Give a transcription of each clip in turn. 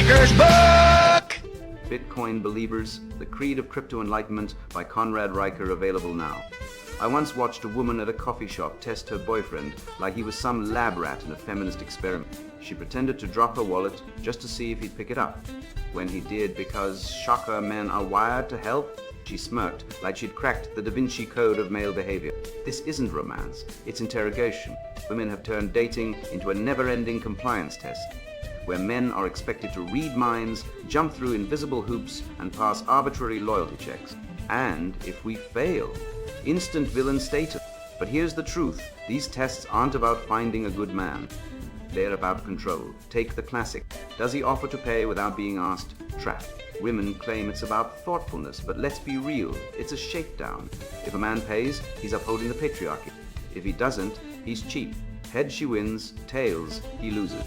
Riker's book! Bitcoin Believers, The Creed of Crypto Enlightenment by Conrad Riker, available now. I once watched a woman at a coffee shop test her boyfriend like he was some lab rat in a feminist experiment. She pretended to drop her wallet just to see if he'd pick it up. When he did, because, shocker, men are wired to help, she smirked like she'd cracked the Da Vinci Code of male behavior. This isn't romance, it's interrogation. Women have turned dating into a never-ending compliance test, where men are expected to read minds, jump through invisible hoops, and pass arbitrary loyalty checks. And if we fail, instant villain status. But here's the truth. These tests aren't about finding a good man. They're about control. Take the classic. Does he offer to pay without being asked? Trap. Women claim it's about thoughtfulness, but let's be real. It's a shakedown. If a man pays, he's upholding the patriarchy. If he doesn't, he's cheap. Heads she wins, tails he loses.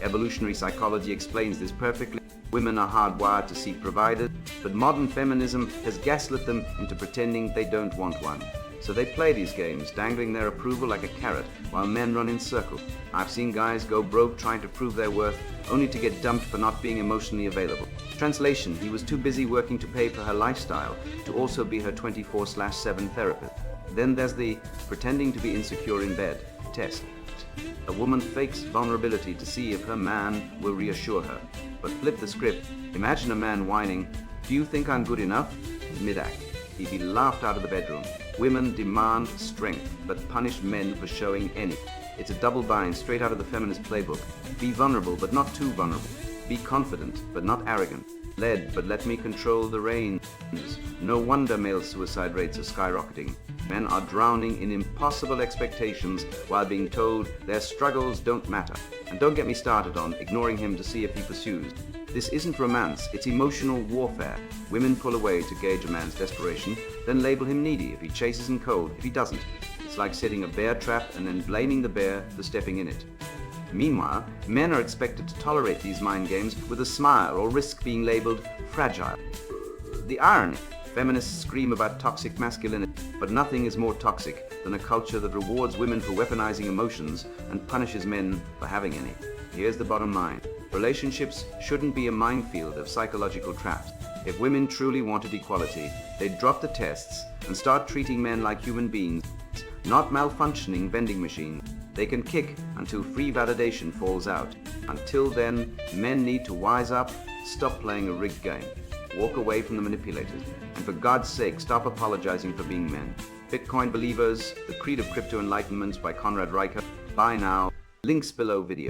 Evolutionary psychology explains this perfectly. Women are hardwired to seek providers, but modern feminism has gaslit them into pretending they don't want one. So they play these games, dangling their approval like a carrot, while men run in circles. I've seen guys go broke trying to prove their worth, only to get dumped for not being emotionally available. Translation: he was too busy working to pay for her lifestyle to also be her 24/7 therapist. Then there's the pretending to be insecure in bed test. A woman fakes vulnerability to see if her man will reassure her. But flip the script. Imagine a man whining, "Do you think I'm good enough?" mid-act. He'd be laughed out of the bedroom. Women demand strength, but punish men for showing any. It's a double bind straight out of the feminist playbook. Be vulnerable, but not too vulnerable. Be confident, but not arrogant. Led, but let me control the reins. No wonder male suicide rates are skyrocketing. Men are drowning in impossible expectations while being told their struggles don't matter. And don't get me started on ignoring him to see if he pursues. This isn't romance, it's emotional warfare. Women pull away to gauge a man's desperation, then label him needy if he chases in cold. If he doesn't, it's like setting a bear trap and then blaming the bear for stepping in it. Meanwhile, men are expected to tolerate these mind games with a smile or risk being labeled fragile. The irony. Feminists scream about toxic masculinity, but nothing is more toxic than a culture that rewards women for weaponizing emotions and punishes men for having any. Here's the bottom line. Relationships shouldn't be a minefield of psychological traps. If women truly wanted equality, they'd drop the tests and start treating men like human beings, not malfunctioning vending machines. They can kick until free validation falls out. Until then, men need to wise up, stop playing a rigged game. Walk away from the manipulators. And for God's sake, stop apologizing for being men. Bitcoin Believers, The Creed of Crypto Enlightenment by Conrad Riker. Buy now. Links below video.